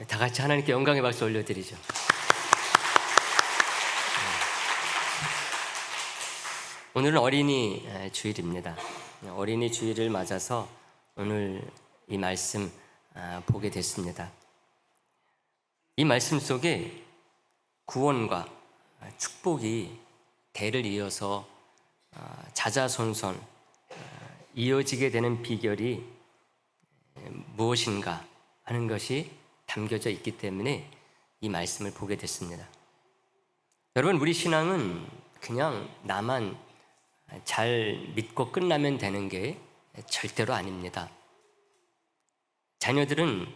다 같이 하나님께 영광의 박수 올려드리죠. 오늘은 어린이 주일입니다. 어린이 주일을 맞아서 오늘 이 말씀 보게 됐습니다. 이 말씀 속에 구원과 축복이 대를 이어서 자자손손 이어지게 되는 비결이 무엇인가 하는 것이 담겨져 있기 때문에 이 말씀을 보게 됐습니다. 여러분, 우리 신앙은 그냥 나만 잘 믿고 끝나면 되는 게 절대로 아닙니다. 자녀들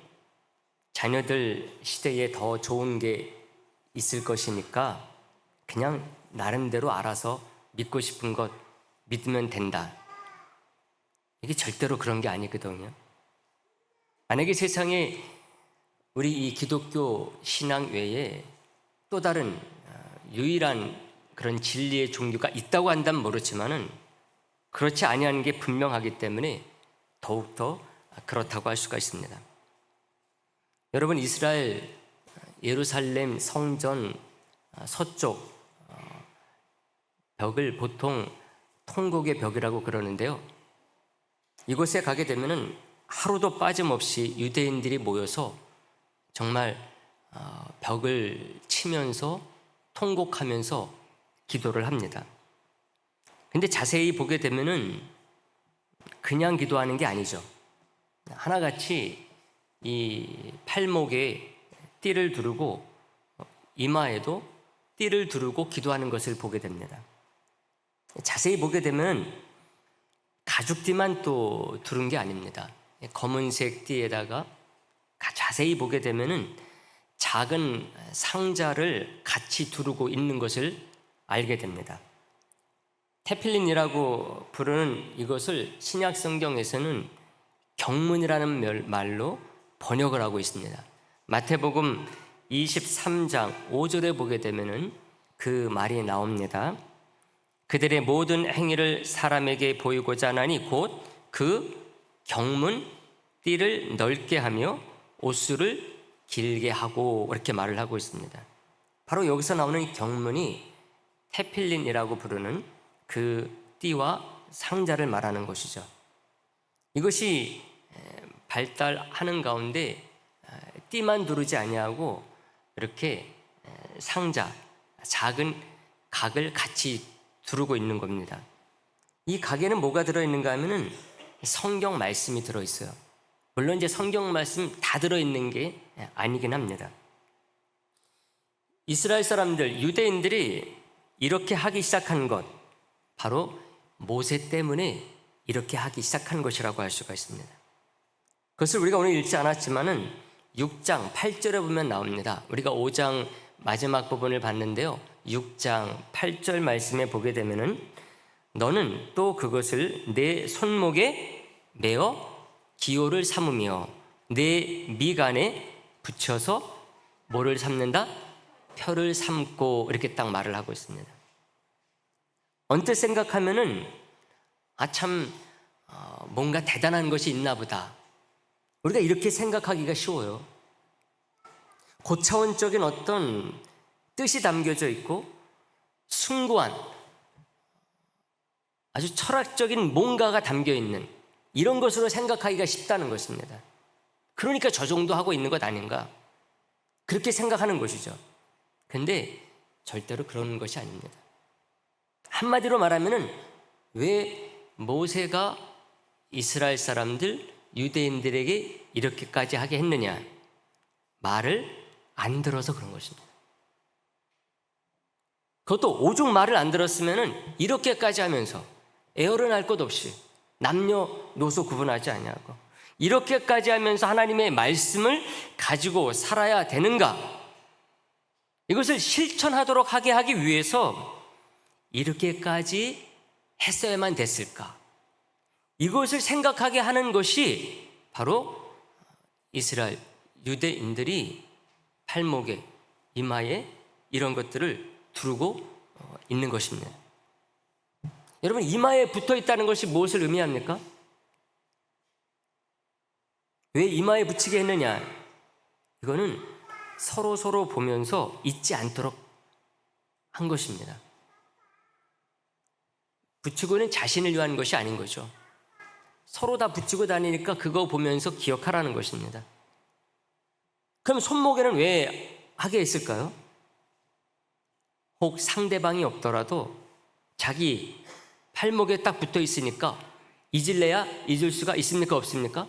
시대에 더 좋은 게 있을 것이니까 그냥 나름대로 알아서 믿고 싶은 것 믿으면 된다. 이게 절대로 그런 게 아니거든요. 만약에 세상에 우리 이 기독교 신앙 외에 또 다른 유일한 그런 진리의 종교가 있다고 한다면 모르지만은 그렇지 아니하는 게 분명하기 때문에 더욱더 그렇다고 할 수가 있습니다. 여러분, 이스라엘 예루살렘 성전 서쪽 벽을 보통 통곡의 벽이라고 그러는데요. 이곳에 가게 되면은 하루도 빠짐없이 유대인들이 모여서 정말 벽을 치면서 통곡하면서 기도를 합니다. 근데 자세히 보게 되면은 그냥 기도하는 게 아니죠. 하나같이 이 팔목에 띠를 두르고 이마에도 띠를 두르고 기도하는 것을 보게 됩니다. 자세히 보게 되면 가죽띠만 또 두른 게 아닙니다. 검은색 띠에다가 자세히 보게 되면은 작은 상자를 같이 두르고 있는 것을 알게 됩니다. 테필린이라고 부르는 이것을 신약 성경에서는 경문이라는 말로 번역을 하고 있습니다. 마태복음 23장 5절에 보게 되면은 그 말이 나옵니다. 그들의 모든 행위를 사람에게 보이고자 하나니 곧 그 경문 띠를 넓게 하며 옷수를 길게 하고, 이렇게 말을 하고 있습니다. 바로 여기서 나오는 이 경문이 테필린이라고 부르는 그 띠와 상자를 말하는 것이죠. 이것이 발달하는 가운데 띠만 두르지 아니하고 이렇게 상자, 작은 각을 같이 두르고 있는 겁니다. 이 각에는 뭐가 들어있는가 하면은 성경 말씀이 들어있어요. 물론 이제 성경 말씀 다 들어있는 게 아니긴 합니다. 이스라엘 사람들, 유대인들이 이렇게 하기 시작한 것, 바로 모세 때문에 이렇게 하기 시작한 것이라고 할 수가 있습니다. 그것을 우리가 오늘 읽지 않았지만은 6장 8절에 보면 나옵니다. 우리가 5장 마지막 부분을 봤는데요. 6장 8절 말씀에 보게 되면은 너는 또 그것을 내 손목에 매어 기호를 삼으며 내 미간에 붙여서 뭐를 삼는다? 표를 삼고, 이렇게 딱 말을 하고 있습니다. 언뜻 생각하면은 뭔가 대단한 것이 있나 보다. 우리가 이렇게 생각하기가 쉬워요. 고차원적인 어떤 뜻이 담겨져 있고 숭고한 아주 철학적인 뭔가가 담겨 있는 이런 것으로 생각하기가 쉽다는 것입니다. 그러니까 저 정도 하고 있는 것 아닌가, 그렇게 생각하는 것이죠. 근데 절대로 그런 것이 아닙니다. 한마디로 말하면은 왜 모세가 이스라엘 사람들, 유대인들에게 이렇게까지 하게 했느냐? 말을 안 들어서 그런 것입니다. 그것도 오죽 말을 안 들었으면은 이렇게까지 하면서 애어른할 것 없이 남녀노소 구분하지 아니하고 이렇게까지 하면서 하나님의 말씀을 가지고 살아야 되는가? 이것을 실천하도록 하게 하기 위해서 이렇게까지 했어야만 됐을까? 이것을 생각하게 하는 것이 바로 이스라엘 유대인들이 팔목에, 이마에 이런 것들을 두르고 있는 것입니다. 여러분, 이마에 붙어 있다는 것이 무엇을 의미합니까? 왜 이마에 붙이게 했느냐? 이거는 서로 보면서 잊지 않도록 한 것입니다. 붙이고는 자신을 위한 것이 아닌 거죠. 서로 다 붙이고 다니니까 그거 보면서 기억하라는 것입니다. 그럼 손목에는 왜 하게 했을까요? 혹 상대방이 없더라도 자기 팔목에 딱 붙어 있으니까 잊을래야 잊을 수가 있습니까? 없습니까?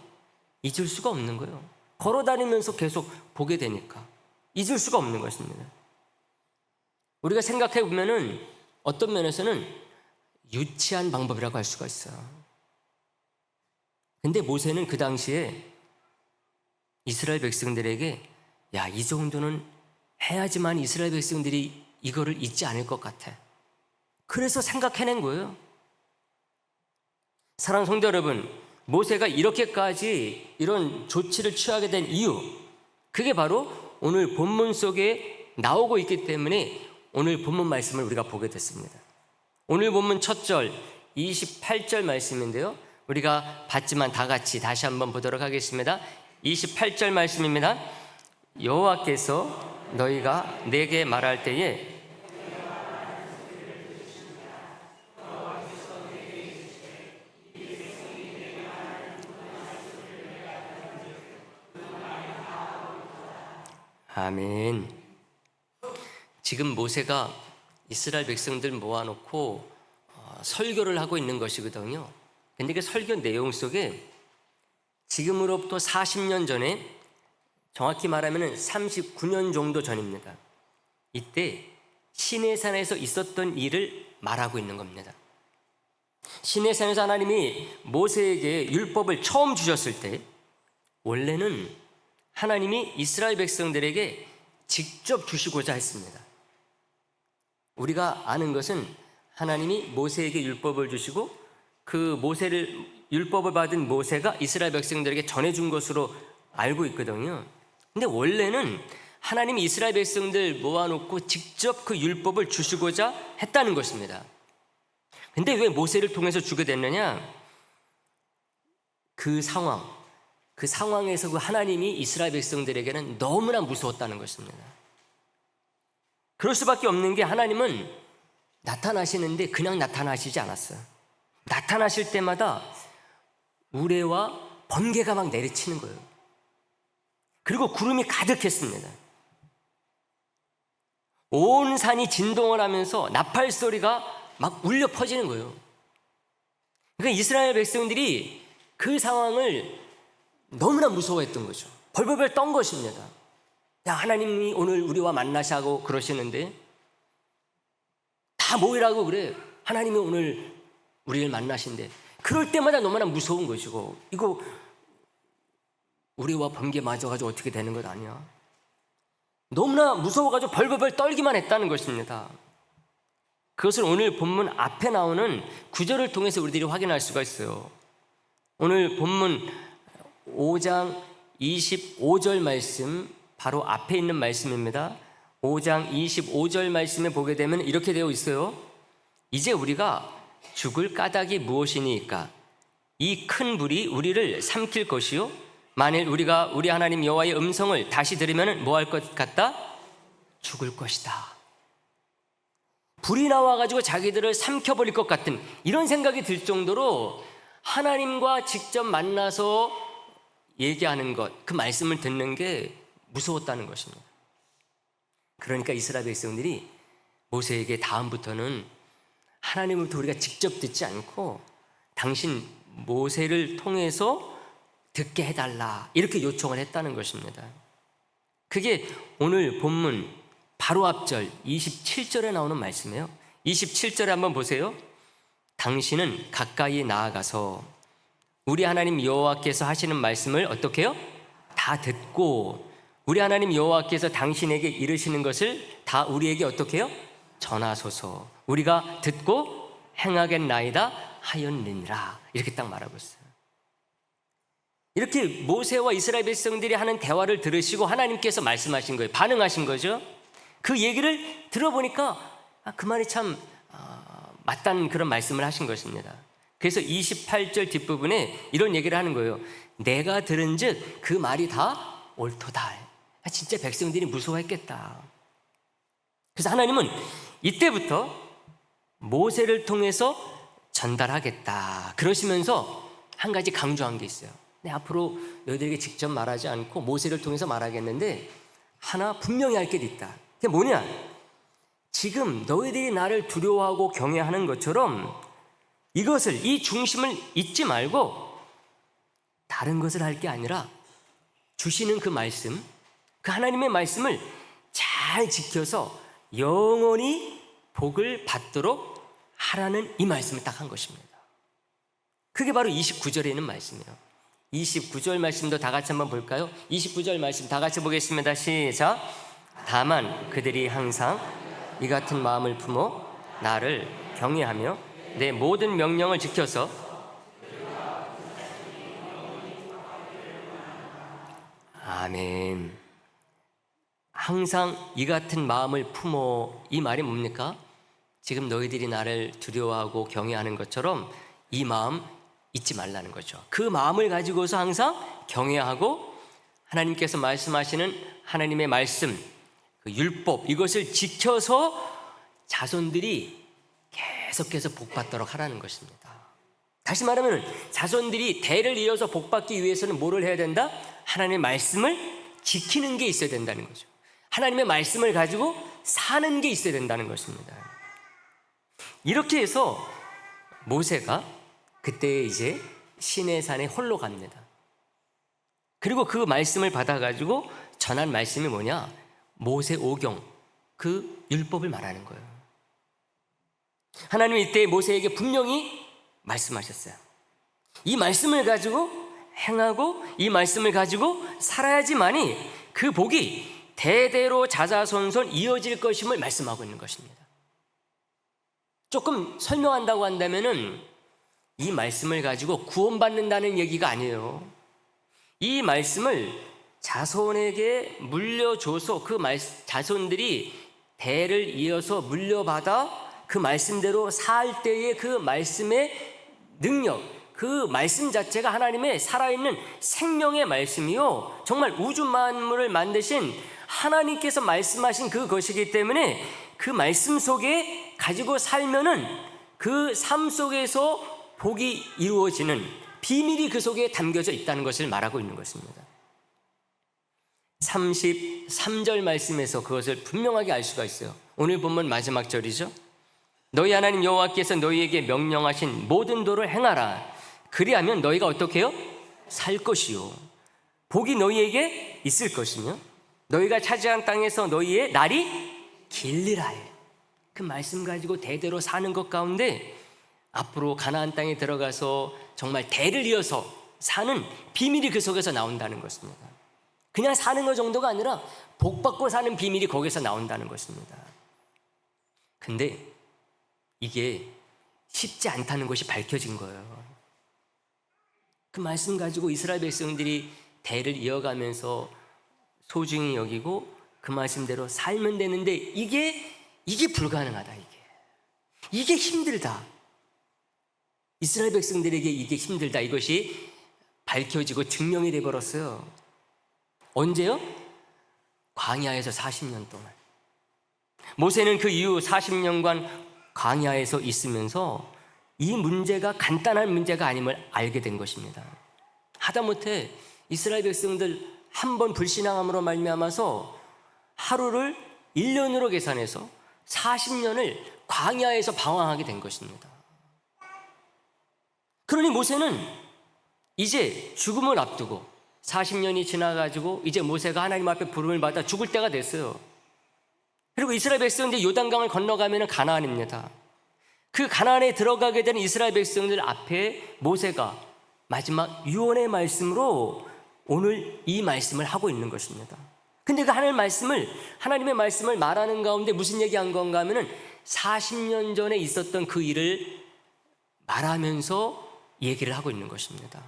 잊을 수가 없는 거예요. 걸어 다니면서 계속 보게 되니까 잊을 수가 없는 것입니다. 우리가 생각해 보면은 어떤 면에서는 유치한 방법이라고 할 수가 있어요. 근데 모세는 그 당시에 이스라엘 백성들에게 야, 이 정도는 해야지만 이스라엘 백성들이 이거를 잊지 않을 것 같아. 그래서 생각해낸 거예요. 사랑하는 성도 여러분, 모세가 이렇게까지 이런 조치를 취하게 된 이유, 그게 바로 오늘 본문 속에 나오고 있기 때문에 오늘 본문 말씀을 우리가 보게 됐습니다. 오늘 본문 첫 절 28절 말씀인데요, 우리가 봤지만 다 같이 다시 한번 보도록 하겠습니다. 28절 말씀입니다. 여호와께서 너희가 내게 말할 때에 아멘. 지금 모세가 이스라엘 백성들 모아놓고 설교를 하고 있는 것이거든요. 근데 그 설교 내용 속에 지금으로부터 40년 전에, 정확히 말하면 39년 정도 전입니다. 이때 시내산에서 있었던 일을 말하고 있는 겁니다. 시내산에서 하나님이 모세에게 율법을 처음 주셨을 때 원래는 하나님이 이스라엘 백성들에게 직접 주시고자 했습니다. 우리가 아는 것은 하나님이 모세에게 율법을 주시고 그 율법을 받은 모세가 이스라엘 백성들에게 전해준 것으로 알고 있거든요. 근데 원래는 하나님이 이스라엘 백성들 모아놓고 직접 그 율법을 주시고자 했다는 것입니다. 근데 왜 모세를 통해서 주게 됐느냐? 그 상황에서 그 하나님이 이스라엘 백성들에게는 너무나 무서웠다는 것입니다. 그럴 수밖에 없는 게, 하나님은 나타나시는데 그냥 나타나시지 않았어요. 나타나실 때마다 우레와 번개가 막 내리치는 거예요. 그리고 구름이 가득했습니다. 온 산이 진동을 하면서 나팔 소리가 막 울려 퍼지는 거예요. 그러니까 이스라엘 백성들이 그 상황을 너무나 무서워했던 거죠. 벌벌벌 떤 것입니다. 야, 하나님이 오늘 우리와 만나시고 그러시는데 다 모이라고 그래. 하나님이 오늘 우리를 만나신대. 그럴 때마다 너무나 무서운 것이고, 이거 우리와 번개 맞아가지고 어떻게 되는 것 아니야. 너무나 무서워가지고 벌벌벌 떨기만 했다는 것입니다. 그것을 오늘 본문 앞에 나오는 구절을 통해서 우리들이 확인할 수가 있어요. 오늘 본문 5장 25절 말씀, 바로 앞에 있는 말씀입니다. 5장 25절 말씀에 보게 되면 이렇게 되어 있어요. 이제 우리가 죽을 까닭이 무엇이니까? 이 큰 불이 우리를 삼킬 것이요, 만일 우리가 우리 하나님 여호와의 음성을 다시 들으면 뭐 할 것 같다? 죽을 것이다. 불이 나와가지고 자기들을 삼켜버릴 것 같은 이런 생각이 들 정도로 하나님과 직접 만나서 얘기하는 것, 그 말씀을 듣는 게 무서웠다는 것입니다. 그러니까 이스라엘 백성들이 모세에게 다음부터는 하나님으로부터 우리가 직접 듣지 않고 당신 모세를 통해서 듣게 해달라, 이렇게 요청을 했다는 것입니다. 그게 오늘 본문 바로 앞절 27절에 나오는 말씀이에요. 27절에 한번 보세요. 당신은 가까이 나아가서 우리 하나님 여호와께서 하시는 말씀을 어떻게 해요? 다 듣고 우리 하나님 여호와께서 당신에게 이르시는 것을 다 우리에게 어떻게 해요? 전하소서. 우리가 듣고 행하겠나이다 하였느니라. 이렇게 딱 말하고 있어요. 이렇게 모세와 이스라엘 백성들이 하는 대화를 들으시고 하나님께서 말씀하신 거예요. 반응하신 거죠. 그 얘기를 들어보니까 그 말이 참 맞다는 그런 말씀을 하신 것입니다. 그래서 28절 뒷부분에 이런 얘기를 하는 거예요. 내가 들은즉 그 말이 다 옳도다. 진짜 백성들이 무서워했겠다. 그래서 하나님은 이때부터 모세를 통해서 전달하겠다 그러시면서 한 가지 강조한 게 있어요. 앞으로 너희들에게 직접 말하지 않고 모세를 통해서 말하겠는데 하나 분명히 할 게 있다. 그게 뭐냐? 지금 너희들이 나를 두려워하고 경외하는 것처럼 이것을, 이 중심을 잊지 말고 다른 것을 할 게 아니라 주시는 그 말씀, 그 하나님의 말씀을 잘 지켜서 영원히 복을 받도록 하라는 이 말씀을 딱 한 것입니다. 그게 바로 29절에 있는 말씀이에요. 29절 말씀도 다 같이 한번 볼까요? 29절 말씀 다 같이 보겠습니다. 시작. 다만 그들이 항상 이 같은 마음을 품어 나를 경외하며 내 모든 명령을 지켜서 아멘. 항상 이 같은 마음을 품어, 이 말이 뭡니까? 지금 너희들이 나를 두려워하고 경외하는 것처럼 이 마음 잊지 말라는 거죠. 그 마음을 가지고서 항상 경외하고 하나님께서 말씀하시는 하나님의 말씀, 그 율법, 이것을 지켜서 자손들이 계속해서 복받도록 하라는 것입니다. 다시 말하면 자손들이 대를 이어서 복받기 위해서는 뭐를 해야 된다? 하나님의 말씀을 지키는 게 있어야 된다는 거죠. 하나님의 말씀을 가지고 사는 게 있어야 된다는 것입니다. 이렇게 해서 모세가 그때 이제 시내산에 홀로 갑니다. 그리고 그 말씀을 받아가지고 전한 말씀이 뭐냐? 모세오경, 그 율법을 말하는 거예요. 하나님은 이때 모세에게 분명히 말씀하셨어요. 이 말씀을 가지고 행하고 이 말씀을 가지고 살아야지만이 그 복이 대대로 자자손손 이어질 것임을 말씀하고 있는 것입니다. 조금 설명한다고 한다면은 이 말씀을 가지고 구원받는다는 얘기가 아니에요. 이 말씀을 자손에게 물려줘서 그 자손들이 대를 이어서 물려받아 그 말씀대로 살 때의 그 말씀의 능력, 그 말씀 자체가 하나님의 살아있는 생명의 말씀이요, 정말 우주 만물을 만드신 하나님께서 말씀하신 그것이기 때문에 그 말씀 속에 가지고 살면은 그 삶 속에서 복이 이루어지는 비밀이 그 속에 담겨져 있다는 것을 말하고 있는 것입니다. 33절 말씀에서 그것을 분명하게 알 수가 있어요. 오늘 본문 마지막 절이죠. 너희 하나님 여호와께서 너희에게 명령하신 모든 도를 행하라. 그리하면 너희가 어떻게 해요? 살 것이요, 복이 너희에게 있을 것이며 너희가 차지한 땅에서 너희의 날이 길리라. 그 말씀 가지고 대대로 사는 것 가운데 앞으로 가나안 땅에 들어가서 정말 대를 이어서 사는 비밀이 그 속에서 나온다는 것입니다. 그냥 사는 것 정도가 아니라 복받고 사는 비밀이 거기서 나온다는 것입니다. 근데 이게 쉽지 않다는 것이 밝혀진 거예요. 그 말씀 가지고 이스라엘 백성들이 대를 이어가면서 소중히 여기고 그 말씀대로 살면 되는데 이게 불가능하다. 이게 힘들다. 이스라엘 백성들에게 이게 힘들다. 이것이 밝혀지고 증명이 되어버렸어요. 언제요? 광야에서 40년 동안. 모세는 그 이후 40년간 광야에서 있으면서 이 문제가 간단한 문제가 아님을 알게 된 것입니다. 하다못해 이스라엘 백성들 한 번 불신앙함으로 말미암아서 하루를 1년으로 계산해서 40년을 광야에서 방황하게 된 것입니다. 그러니 모세는 이제 죽음을 앞두고 40년이 지나가지고 이제 모세가 하나님 앞에 부름을 받아 죽을 때가 됐어요. 그리고 이스라엘 백성들이 요단강을 건너가면 가나안입니다. 그 가나안에 들어가게 된 이스라엘 백성들 앞에 모세가 마지막 유언의 말씀으로 오늘 이 말씀을 하고 있는 것입니다. 근데 그 하나님의 말씀을 말하는 가운데 무슨 얘기한 건가 하면은 40년 전에 있었던 그 일을 말하면서 얘기를 하고 있는 것입니다.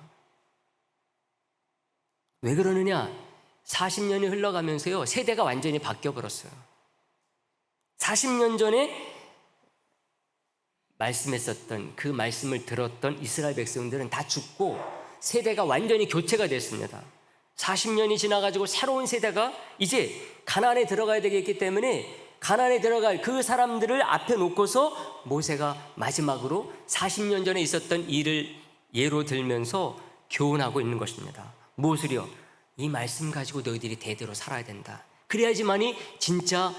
왜 그러느냐? 40년이 흘러가면서요, 세대가 완전히 바뀌어버렸어요. 40년 전에 말씀했었던 그 말씀을 들었던 이스라엘 백성들은 다 죽고 세대가 완전히 교체가 됐습니다. 40년이 지나가지고 새로운 세대가 이제 가나안에 들어가야 되겠기 때문에 가나안에 들어갈 그 사람들을 앞에 놓고서 모세가 마지막으로 40년 전에 있었던 일을 예로 들면서 교훈하고 있는 것입니다. 무엇을요? 이 말씀 가지고 너희들이 대대로 살아야 된다. 그래야지만이 진짜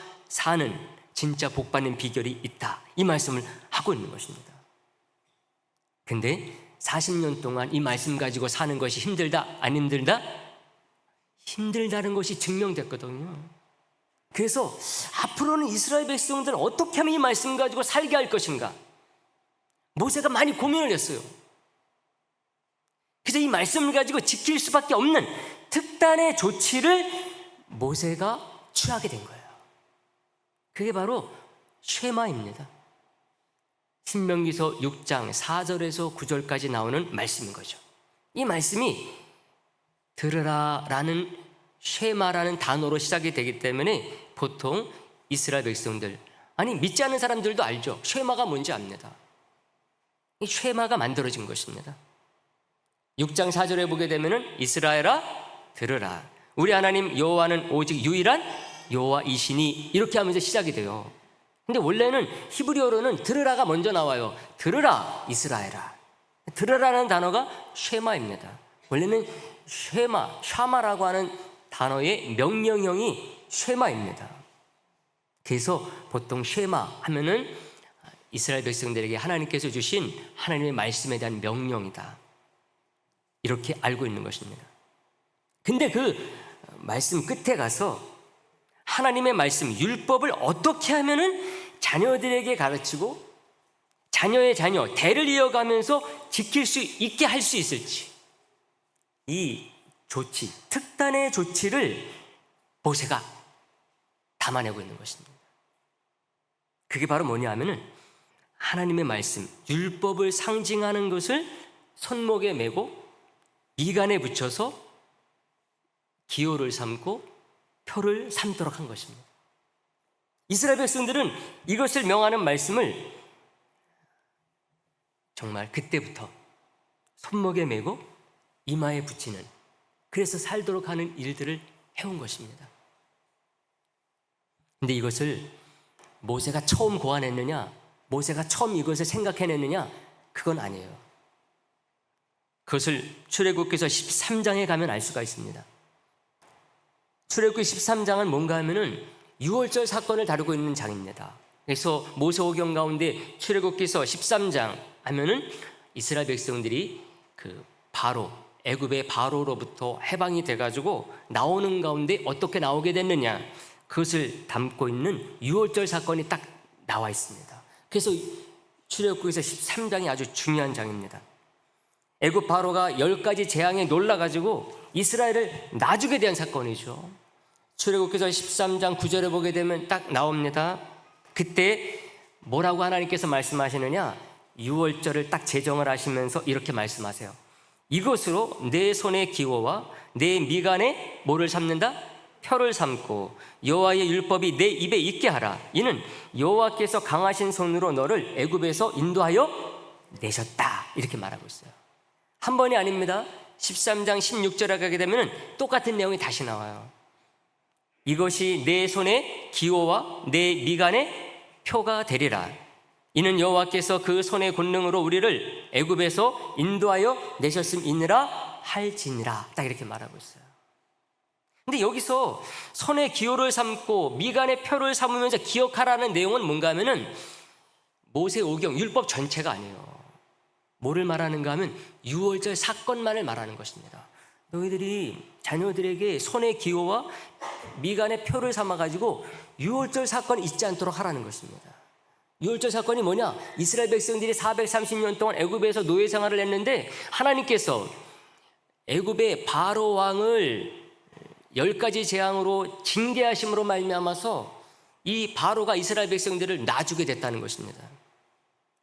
복받는 비결이 있다. 이 말씀을 하고 있는 것입니다. 근데 40년 동안 이 말씀 가지고 사는 것이 힘들다? 안 힘들다? 힘들다는 것이 증명됐거든요. 그래서 앞으로는 이스라엘 백성들은 어떻게 하면 이 말씀 가지고 살게 할 것인가? 모세가 많이 고민을 했어요. 그래서 이 말씀을 가지고 지킬 수밖에 없는 특단의 조치를 모세가 취하게 된 거예요. 그게 바로 쉐마입니다. 신명기서 6장 4절에서 9절까지 나오는 말씀인 거죠. 이 말씀이 들으라라는 쉐마라는 단어로 시작이 되기 때문에 보통 이스라엘 백성들, 아니 믿지 않는 사람들도 알죠. 쉐마가 뭔지 압니다. 이 쉐마가 만들어진 것입니다. 6장 4절에 보게 되면은 이스라엘아 들으라. 우리 하나님 여호와는 오직 유일한 여호와이시니 이렇게 하면서 시작이 돼요. 근데 원래는 히브리어로는 들으라가 먼저 나와요. 들으라 이스라엘아. 들으라는 단어가 쉐마입니다. 원래는 샤마라고 하는 단어의 명령형이 쉐마입니다. 그래서 보통 쉐마 하면은 이스라엘 백성들에게 하나님께서 주신 하나님의 말씀에 대한 명령이다. 이렇게 알고 있는 것입니다. 근데 그 말씀 끝에 가서 하나님의 말씀, 율법을 어떻게 하면은 자녀들에게 가르치고 자녀의 자녀, 대를 이어가면서 지킬 수 있게 할 수 있을지, 이 조치, 특단의 조치를 모세가 담아내고 있는 것입니다. 그게 바로 뭐냐 하면은 하나님의 말씀, 율법을 상징하는 것을 손목에 메고 미간에 붙여서 기호를 삼고 표를 삼도록 한 것입니다. 이스라엘 백성들은 이것을 명하는 말씀을 정말 그때부터 손목에 메고 이마에 붙이는, 그래서 살도록 하는 일들을 해온 것입니다. 근데 이것을 모세가 처음 고안했느냐, 모세가 처음 이것을 생각해냈느냐, 그건 아니에요. 그것을 출애굽기서 13장에 가면 알 수가 있습니다. 출애굽기 13장은 뭔가 하면은 6월절 사건을 다루고 있는 장입니다. 그래서 모세오경 가운데 출애굽기서 13장 하면은 이스라엘 백성들이 그 바로, 애굽의 바로로부터 해방이 돼가지고 나오는 가운데 어떻게 나오게 됐느냐, 그것을 담고 있는 6월절 사건이 딱 나와 있습니다. 그래서 출애굽기서 13장이 아주 중요한 장입니다. 애굽 바로가 10가지 재앙에 놀라가지고 이스라엘을 놔주게 된 사건이죠. 출애굽기서 13장 9절에 보게 되면 딱 나옵니다. 그때 뭐라고 하나님께서 말씀하시느냐, 6월절을 딱 제정을 하시면서 이렇게 말씀하세요. 이것으로 내 손의 기호와 내 미간에 뭐를 삼는다? 표를 삼고 여호와의 율법이 내 입에 있게 하라. 이는 여호와께서 강하신 손으로 너를 애굽에서 인도하여 내셨다. 이렇게 말하고 있어요. 한 번이 아닙니다. 13장 16절에 가게 되면 똑같은 내용이 다시 나와요. 이것이 내 손의 기호와 내 미간의 표가 되리라. 이는 여호와께서 그 손의 권능으로 우리를 애굽에서 인도하여 내셨음이니라 할지니라. 딱 이렇게 말하고 있어요. 근데 여기서 손의 기호를 삼고 미간의 표를 삼으면서 기억하라는 내용은 뭔가 하면은 모세오경 율법 전체가 아니에요. 뭐를 말하는가 하면 6월절 사건만을 말하는 것입니다. 너희들이 자녀들에게 손의 기호와 미간의 표를 삼아가지고 6월절 사건이 잊지 않도록 하라는 것입니다. 6월절 사건이 뭐냐? 이스라엘 백성들이 430년 동안 애굽에서 노예 생활을 했는데 하나님께서 애굽의 바로 왕을 10가지 재앙으로 징계하심으로 말미암아서 이 바로가 이스라엘 백성들을 놔주게 됐다는 것입니다.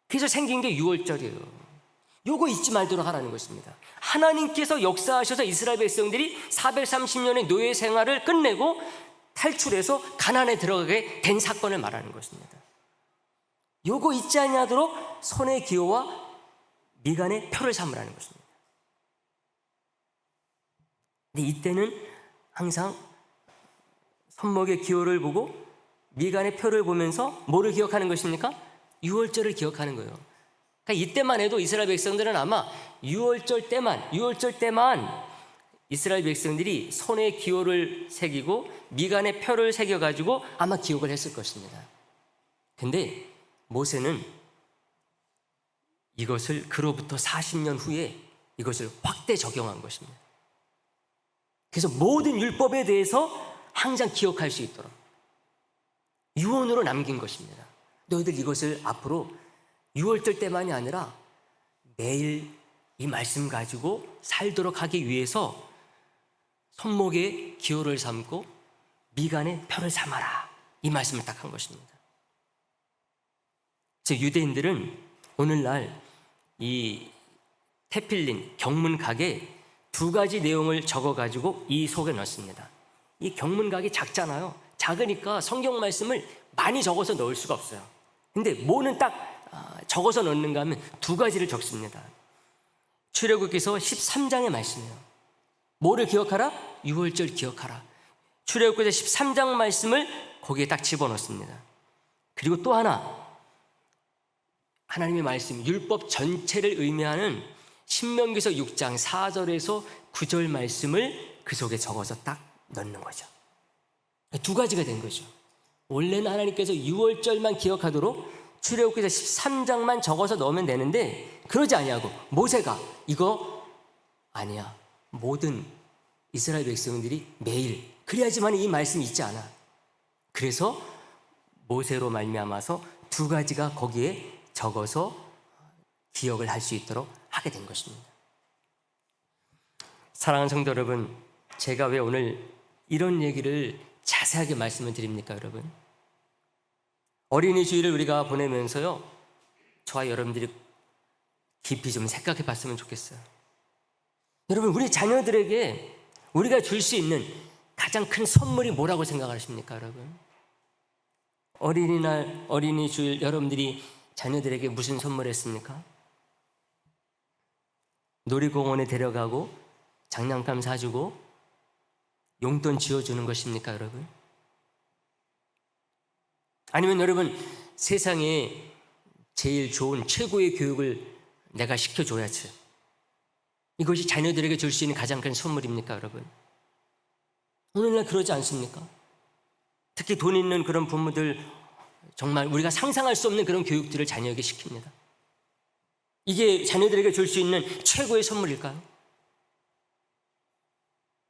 그래서 생긴 게 6월절이에요. 요거 잊지 말도록 하라는 것입니다. 하나님께서 역사하셔서 이스라엘 백성들이 430년의 노예 생활을 끝내고 탈출해서 가나안에 들어가게 된 사건을 말하는 것입니다. 요거 잊지 아니하도록 손의 기호와 미간의 표를 삼으라는 것입니다. 근데 이때는 항상 손목의 기호를 보고 미간의 표를 보면서 뭐를 기억하는 것입니까? 유월절을 기억하는 거예요. 그러니까 이때만 해도 이스라엘 백성들은 아마 유월절 때만 이스라엘 백성들이 손에 기호를 새기고 미간에 표를 새겨가지고 아마 기억을 했을 것입니다. 근데 모세는 이것을 그로부터 40년 후에 이것을 확대 적용한 것입니다. 그래서 모든 율법에 대해서 항상 기억할 수 있도록 유언으로 남긴 것입니다. 너희들 이것을 앞으로 유월절 때만이 아니라 매일 이 말씀 가지고 살도록 하기 위해서 손목에 기호를 삼고 미간에 표를 삼아라, 이 말씀을 딱 한 것입니다. 즉 유대인들은 오늘날 이 테필린 경문각에 두 가지 내용을 적어가지고 이 속에 넣습니다. 이 경문각이 작잖아요. 작으니까 성경 말씀을 많이 적어서 넣을 수가 없어요. 근데 뭐는 딱 적어서 넣는가 하면 두 가지를 적습니다. 출애굽기서 13장의 말씀이에요. 뭐를 기억하라? 유월절 기억하라. 출애굽기서 13장 말씀을 거기에 딱 집어넣습니다. 그리고 또 하나, 하나님의 말씀, 율법 전체를 의미하는 신명기서 6장 4절에서 9절 말씀을 그 속에 적어서 딱 넣는 거죠. 두 가지가 된 거죠. 원래는 하나님께서 유월절만 기억하도록 출애굽기서 13장만 적어서 넣으면 되는데 그러지 아니하고 모세가 이거 아니야, 모든 이스라엘 백성들이 매일 그래야지만 이 말씀이 있지 않아. 그래서 모세로 말미암아서 두 가지가 거기에 적어서 기억을 할 수 있도록 하게 된 것입니다. 사랑하는 성도 여러분, 제가 왜 오늘 이런 얘기를 자세하게 말씀을 드립니까, 여러분? 어린이 주일을 우리가 보내면서요, 저와 여러분들이 깊이 좀 생각해 봤으면 좋겠어요. 여러분, 우리 자녀들에게 우리가 줄 수 있는 가장 큰 선물이 뭐라고 생각하십니까, 여러분? 어린이날, 어린이 주일 여러분들이 자녀들에게 무슨 선물했습니까? 놀이공원에 데려가고 장난감 사주고 용돈 지어주는 것입니까, 여러분? 아니면 여러분, 세상에 제일 좋은 최고의 교육을 내가 시켜줘야지, 이것이 자녀들에게 줄 수 있는 가장 큰 선물입니까, 여러분? 오늘날 그러지 않습니까? 특히 돈 있는 그런 부모들, 정말 우리가 상상할 수 없는 그런 교육들을 자녀에게 시킵니다. 이게 자녀들에게 줄 수 있는 최고의 선물일까요?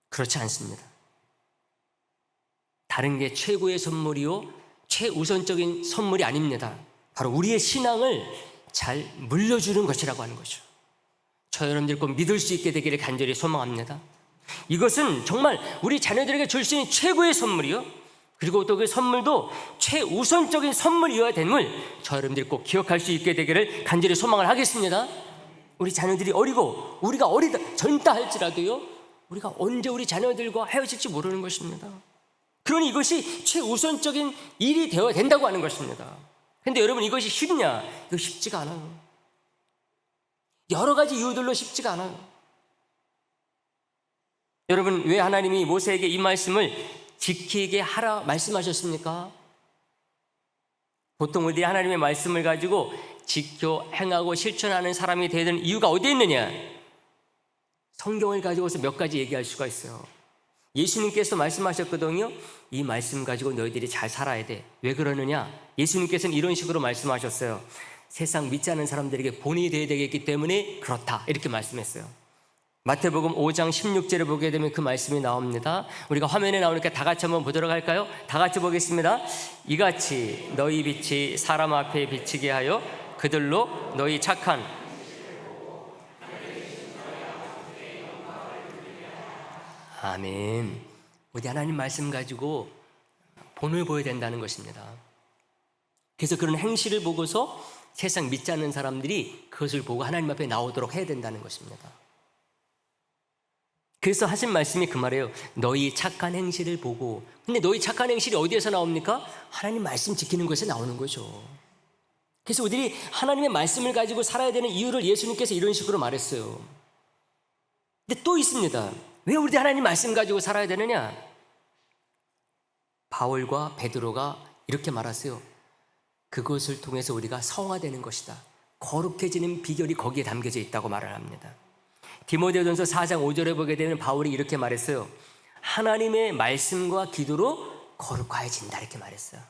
그렇지 않습니다. 다른 게 최고의 선물이요, 최우선적인 선물이 아닙니다. 바로 우리의 신앙을 잘 물려주는 것이라고 하는 거죠. 저 여러분들 꼭 믿을 수 있게 되기를 간절히 소망합니다. 이것은 정말 우리 자녀들에게 줄 수 있는 최고의 선물이요, 그리고 또 그 선물도 최우선적인 선물이어야 됨을 저 여러분들이 꼭 기억할 수 있게 되기를 간절히 소망을 하겠습니다. 우리 자녀들이 어리고 우리가 젊다 할지라도요, 우리가 언제 우리 자녀들과 헤어질지 모르는 것입니다. 그러니 이것이 최우선적인 일이 되어야 된다고 하는 것입니다. 그런데 여러분, 이것이 쉽냐? 이거 쉽지가 않아요. 여러 가지 이유들로 쉽지가 않아요. 여러분, 왜 하나님이 모세에게 이 말씀을 지키게 하라 말씀하셨습니까? 보통 우리들이 하나님의 말씀을 가지고 지켜 행하고 실천하는 사람이 되야 되는 이유가 어디에 있느냐? 성경을 가지고서 몇 가지 얘기할 수가 있어요. 예수님께서 말씀하셨거든요. 이 말씀 가지고 너희들이 잘 살아야 돼. 왜 그러느냐? 예수님께서는 이런 식으로 말씀하셨어요. 세상 믿지 않는 사람들에게 본이 되어야 되겠기 때문에 그렇다, 이렇게 말씀했어요. 마태복음 5장 16절을 보게 되면 그 말씀이 나옵니다. 우리가 화면에 나오니까 다 같이 한번 보도록 할까요? 다 같이 보겠습니다. 이같이 너희 빛이 사람 앞에 비치게 하여 그들로 너희 착한 아멘. 우리 하나님 말씀 가지고 본을 보여야 된다는 것입니다. 그래서 그런 행실을 보고서 세상 믿지 않는 사람들이 그것을 보고 하나님 앞에 나오도록 해야 된다는 것입니다. 그래서 하신 말씀이 그 말이에요. 너희 착한 행실을 보고. 근데 너희 착한 행실이 어디에서 나옵니까? 하나님 말씀 지키는 것에 나오는 거죠. 그래서 우리들이 하나님의 말씀을 가지고 살아야 되는 이유를 예수님께서 이런 식으로 말했어요. 근데 또 있습니다. 왜 우리도 하나님 말씀 가지고 살아야 되느냐? 바울과 베드로가 이렇게 말했어요. 그것을 통해서 우리가 성화되는 것이다. 거룩해지는 비결이 거기에 담겨져 있다고 말을 합니다. 디모데전서 4장 5절에 보게 되면 바울이 이렇게 말했어요. 하나님의 말씀과 기도로 거룩해진다 이렇게 말했어요.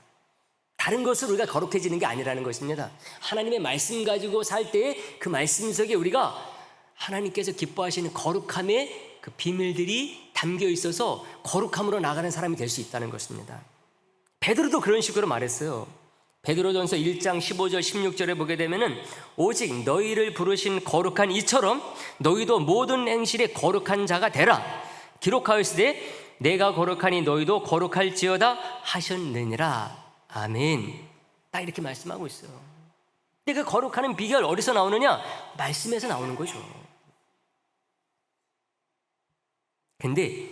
다른 것으로 우리가 거룩해지는 게 아니라는 것입니다. 하나님의 말씀 가지고 살 때에 그 말씀 속에 우리가 하나님께서 기뻐하시는 거룩함의 그 비밀들이 담겨 있어서 거룩함으로 나가는 사람이 될 수 있다는 것입니다. 베드로도 그런 식으로 말했어요. 베드로전서 1장 15절 16절에 보게 되면은 오직 너희를 부르신 거룩한 이처럼 너희도 모든 행실에 거룩한 자가 되라. 기록하였으되 내가 거룩하니 너희도 거룩할지어다 하셨느니라. 아멘. 딱 이렇게 말씀하고 있어요. 근데 그 거룩하는 비결 어디서 나오느냐? 말씀에서 나오는 거죠. 근데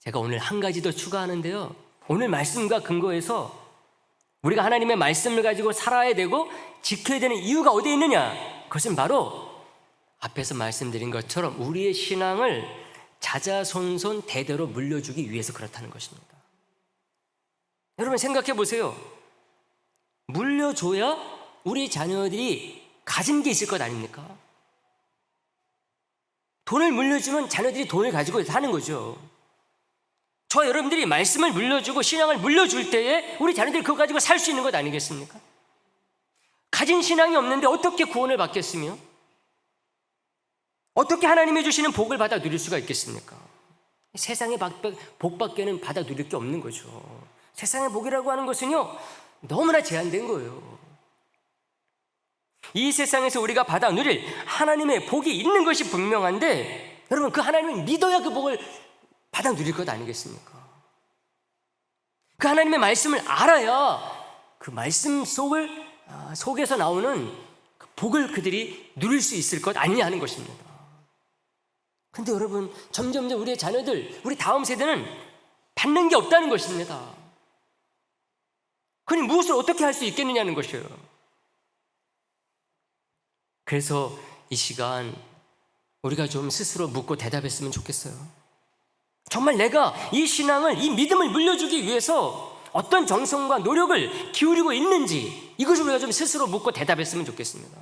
제가 오늘 한 가지 더 추가하는데요. 오늘 말씀과 근거해서 우리가 하나님의 말씀을 가지고 살아야 되고 지켜야 되는 이유가 어디에 있느냐? 그것은 바로 앞에서 말씀드린 것처럼 우리의 신앙을 자자손손 대대로 물려주기 위해서 그렇다는 것입니다. 여러분 생각해 보세요. 물려줘야 우리 자녀들이 가진 게 있을 것 아닙니까? 돈을 물려주면 자녀들이 돈을 가지고 사는 거죠. 저와 여러분들이 말씀을 물려주고 신앙을 물려줄 때에 우리 자녀들이 그거 가지고 살 수 있는 것 아니겠습니까? 가진 신앙이 없는데 어떻게 구원을 받겠으며 어떻게 하나님이 주시는 복을 받아 누릴 수가 있겠습니까? 세상의 복밖에는 받아 누릴 게 없는 거죠. 세상의 복이라고 하는 것은요 너무나 제한된 거예요. 이 세상에서 우리가 받아 누릴 하나님의 복이 있는 것이 분명한데 여러분 그 하나님을 믿어야 그 복을 받아 누릴 것 아니겠습니까? 그 하나님의 말씀을 알아야 그 말씀 속에서 나오는 그 복을 그들이 누릴 수 있을 것 아니냐 하는 것입니다. 근데 여러분 점점 우리의 자녀들, 우리 다음 세대는 받는 게 없다는 것입니다. 그러니 무엇을 어떻게 할 수 있겠느냐는 것이에요. 그래서 이 시간 우리가 좀 스스로 묻고 대답했으면 좋겠어요. 정말 내가 이 신앙을, 이 믿음을 물려주기 위해서 어떤 정성과 노력을 기울이고 있는지 이것을 우리가 좀 스스로 묻고 대답했으면 좋겠습니다.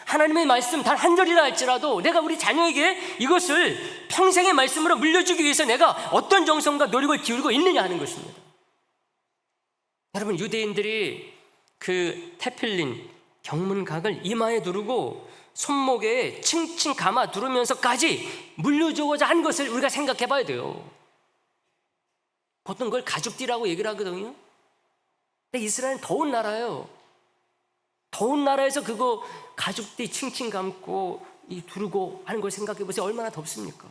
하나님의 말씀 단 한 절이라 할지라도 내가 우리 자녀에게 이것을 평생의 말씀으로 물려주기 위해서 내가 어떤 정성과 노력을 기울이고 있느냐 하는 것입니다. 여러분 유대인들이 그 테필린 경문각을 이마에 두르고 손목에 칭칭 감아 두르면서까지 물려주고자 한 것을 우리가 생각해 봐야 돼요. 보통 그걸 가죽띠라고 얘기를 하거든요. 근데 이스라엘은 더운 나라예요. 더운 나라에서 그거 가죽띠 칭칭 감고 이 두르고 하는 걸 생각해 보세요. 얼마나 덥습니까?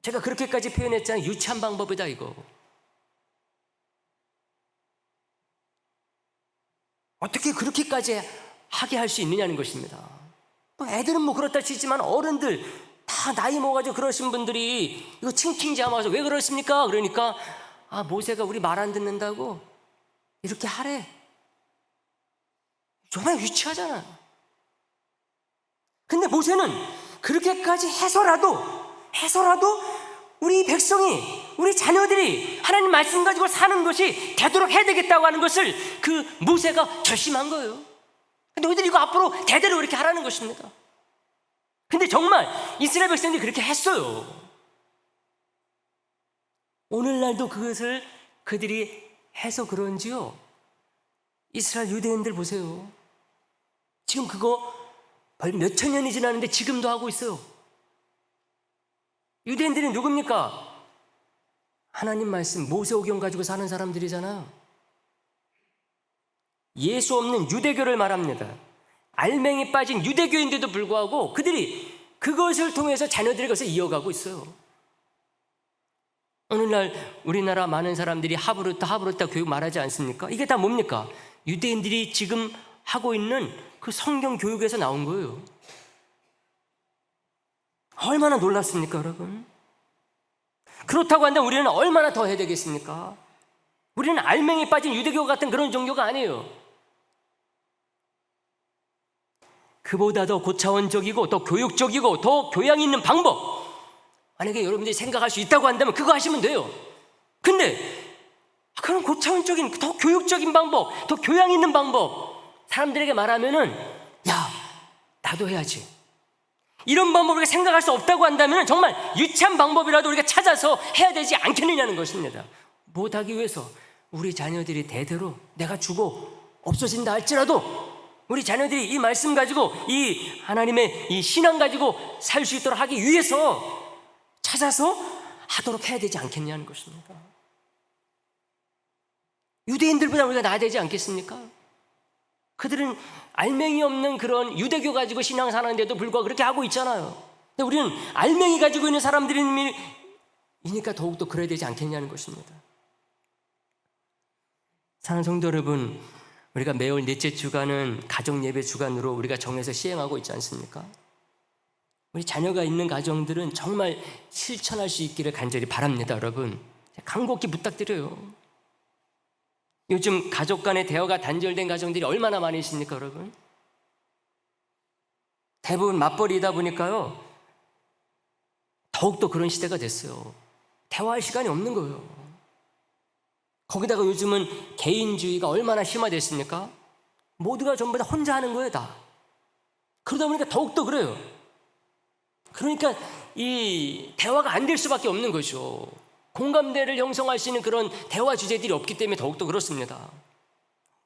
제가 그렇게까지 표현했잖아요. 유치한 방법이다 이거. 어떻게 그렇게까지 하게 할 수 있느냐는 것입니다. 또 애들은 뭐 그렇다 치지만 어른들 다 나이 먹어가지고 그러신 분들이 이거 칭칭 잠아서 왜 그러십니까? 그러니까 모세가 우리 말 안 듣는다고 이렇게 하래. 정말 유치하잖아. 근데 모세는 그렇게까지 해서라도 우리 백성이, 우리 자녀들이 하나님 말씀 가지고 사는 것이 되도록 해야 되겠다고 하는 것을 그 모세가 결심한 거예요. 너희들이 이거 앞으로 대대로 그렇게 하라는 것입니다. 근데 정말 이스라엘 백성들이 그렇게 했어요. 오늘날도 그것을 그들이 해서 그런지요. 이스라엘 유대인들 보세요. 지금 그거 몇천 년이 지났는데 지금도 하고 있어요. 유대인들이 누굽니까? 하나님 말씀 모세오경 가지고 사는 사람들이잖아요. 예수 없는 유대교를 말합니다. 알맹이 빠진 유대교인데도 불구하고 그들이 그것을 통해서 자녀들이 그것을 이어가고 있어요. 오늘날 우리나라 많은 사람들이 하브르타 교육 말하지 않습니까? 이게 다 뭡니까? 유대인들이 지금 하고 있는 그 성경 교육에서 나온 거예요. 얼마나 놀랐습니까, 여러분? 그렇다고 한다면 우리는 얼마나 더 해야 되겠습니까? 우리는 알맹이 빠진 유대교 같은 그런 종교가 아니에요. 그보다 더 고차원적이고 더 교육적이고 더 교양 있는 방법, 만약에 여러분들이 생각할 수 있다고 한다면 그거 하시면 돼요. 근데 그런 고차원적인 더 교육적인 방법, 더 교양 있는 방법 사람들에게 말하면은 야, 나도 해야지, 이런 방법을 우리가 생각할 수 없다고 한다면 정말 유치한 방법이라도 우리가 찾아서 해야 되지 않겠느냐는 것입니다. 못하기 위해서 우리 자녀들이 대대로 내가 주고 없어진다 할지라도 우리 자녀들이 이 말씀 가지고 이 하나님의 이 신앙 가지고 살 수 있도록 하기 위해서 찾아서 하도록 해야 되지 않겠냐는 것입니다. 유대인들보다 우리가 나아야 되지 않겠습니까? 그들은 알맹이 없는 그런 유대교 가지고 신앙 사는데도 불구하고 그렇게 하고 있잖아요. 근데 우리는 알맹이 가지고 있는 사람들이니까 더욱더 그래야 되지 않겠냐는 것입니다. 사랑하는 성도 여러분, 우리가 매월 넷째 주간은 가정 예배 주간으로 우리가 정해서 시행하고 있지 않습니까? 우리 자녀가 있는 가정들은 정말 실천할 수 있기를 간절히 바랍니다. 여러분, 간곡히 부탁드려요. 요즘 가족 간의 대화가 단절된 가정들이 얼마나 많이 있습니까, 여러분? 대부분 맞벌이다 보니까요, 더욱더 그런 시대가 됐어요. 대화할 시간이 없는 거예요. 거기다가 요즘은 개인주의가 얼마나 심화됐습니까? 모두가 전부 다 혼자 하는 거예요, 다. 그러다 보니까 더욱더 그래요. 그러니까 이 대화가 안 될 수밖에 없는 거죠. 공감대를 형성할 수 있는 그런 대화 주제들이 없기 때문에 더욱더 그렇습니다.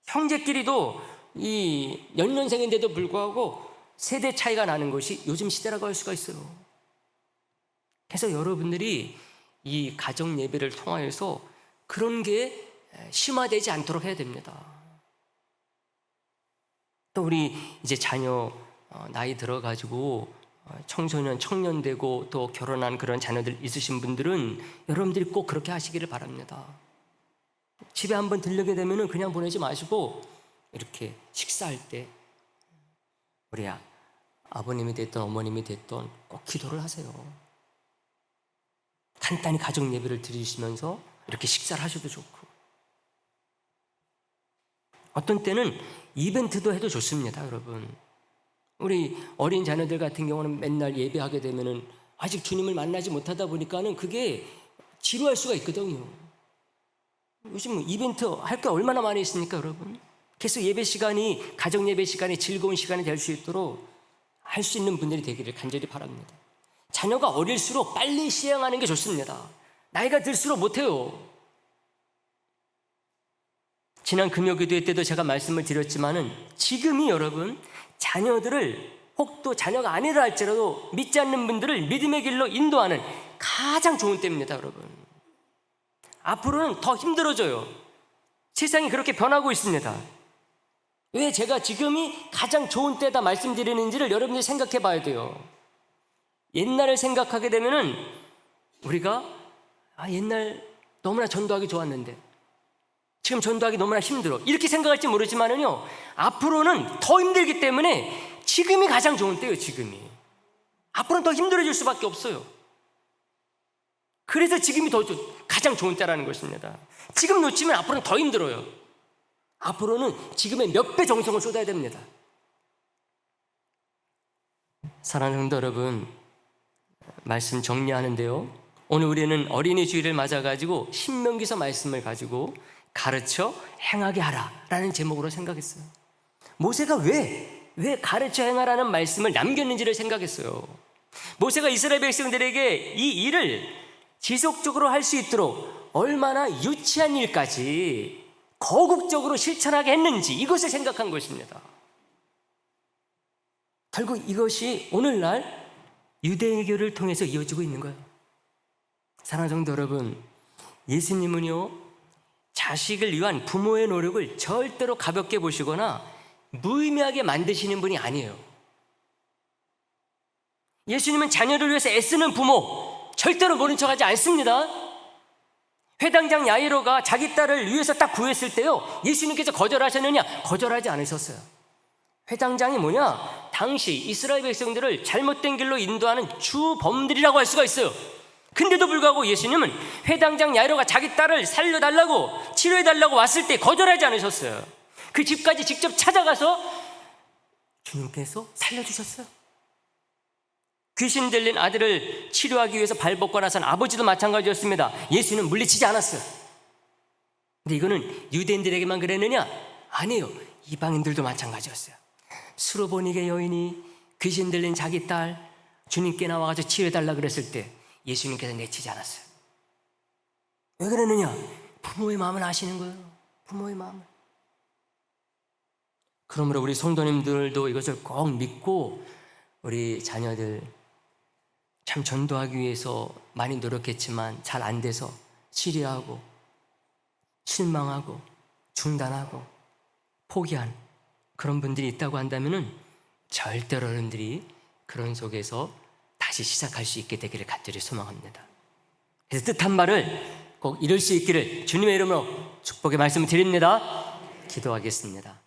형제끼리도 이 연년생인데도 불구하고 세대 차이가 나는 것이 요즘 시대라고 할 수가 있어요. 그래서 여러분들이 이 가정 예배를 통하여서 그런 게 심화되지 않도록 해야 됩니다. 또 우리 이제 자녀 나이 들어가지고 청소년, 청년 되고 또 결혼한 그런 자녀들 있으신 분들은 여러분들이 꼭 그렇게 하시기를 바랍니다. 집에 한번 들르게 되면 그냥 보내지 마시고 이렇게 식사할 때 우리 아버님이 됐든 어머님이 됐든 꼭 기도를 하세요. 간단히 가정 예배를 드리시면서 이렇게 식사를 하셔도 좋고, 어떤 때는 이벤트도 해도 좋습니다. 여러분, 우리 어린 자녀들 같은 경우는 맨날 예배하게 되면은 아직 주님을 만나지 못하다 보니까는 그게 지루할 수가 있거든요. 요즘 이벤트 할 게 얼마나 많이 있습니까, 여러분? 그래서 예배 시간이, 가정 예배 시간이 즐거운 시간이 될 수 있도록 할 수 있는 분들이 되기를 간절히 바랍니다. 자녀가 어릴수록 빨리 시행하는 게 좋습니다. 나이가 들수록 못해요. 지난 금요기도회 때도 제가 말씀을 드렸지만은 지금이 여러분, 자녀들을 혹 또 자녀가 아니라 할지라도 믿지 않는 분들을 믿음의 길로 인도하는 가장 좋은 때입니다. 여러분, 앞으로는 더 힘들어져요. 세상이 그렇게 변하고 있습니다. 왜 제가 지금이 가장 좋은 때다 말씀드리는지를 여러분들이 생각해 봐야 돼요. 옛날을 생각하게 되면은 우리가 옛날 너무나 전도하기 좋았는데 지금 전도하기 너무나 힘들어, 이렇게 생각할지 모르지만은요, 앞으로는 더 힘들기 때문에 지금이 가장 좋은 때예요. 지금이. 앞으로는 더 힘들어질 수밖에 없어요. 그래서 지금이 가장 좋은 때라는 것입니다. 지금 놓치면 앞으로는 더 힘들어요. 앞으로는 지금의 몇 배 정성을 쏟아야 됩니다. 사랑하는 성도 여러분, 말씀 정리하는데요, 오늘 우리는 어린이 주일을 맞아가지고 신명기서 말씀을 가지고 가르쳐 행하게 하라라는 제목으로 생각했어요. 모세가 왜 가르쳐 행하라는 말씀을 남겼는지를 생각했어요. 모세가 이스라엘 백성들에게 이 일을 지속적으로 할 수 있도록 얼마나 유치한 일까지 거국적으로 실천하게 했는지 이것을 생각한 것입니다. 결국 이것이 오늘날 유대교를 통해서 이어지고 있는 거예요. 사랑하는 성도 여러분, 예수님은요, 자식을 위한 부모의 노력을 절대로 가볍게 보시거나 무의미하게 만드시는 분이 아니에요. 예수님은 자녀를 위해서 애쓰는 부모 절대로 모른 척하지 않습니다. 회당장 야이로가 자기 딸을 위해서 딱 구했을 때요, 예수님께서 거절하셨느냐? 거절하지 않으셨어요. 회당장이 뭐냐? 당시 이스라엘 백성들을 잘못된 길로 인도하는 주범들이라고 할 수가 있어요. 근데도 불구하고 예수님은 회당장 야이로가 자기 딸을 살려달라고, 치료해달라고 왔을 때 거절하지 않으셨어요. 그 집까지 직접 찾아가서 주님께서 살려주셨어요. 귀신 들린 아들을 치료하기 위해서 발벗고 나선 아버지도 마찬가지였습니다. 예수는 물리치지 않았어요. 근데 이거는 유대인들에게만 그랬느냐? 아니에요. 이방인들도 마찬가지였어요. 수로보니게 여인이 귀신 들린 자기 딸 주님께 나와가지고 치유해달라 그랬을 때 예수님께서 내치지 않았어요. 왜 그랬느냐? 부모의 마음을 아시는 거예요. 부모의 마음을. 그러므로 우리 성도님들도 이것을 꼭 믿고 우리 자녀들 참 전도하기 위해서 많이 노력했지만 잘 안 돼서 시리하고 실망하고 중단하고 포기한 그런 분들이 있다고 한다면은 절대로 여러분들이 그런 속에서 다시 시작할 수 있게 되기를 간절히 소망합니다. 그래서 뜻한 말을 꼭 이룰 수 있기를 주님의 이름으로 축복의 말씀을 드립니다. 기도하겠습니다.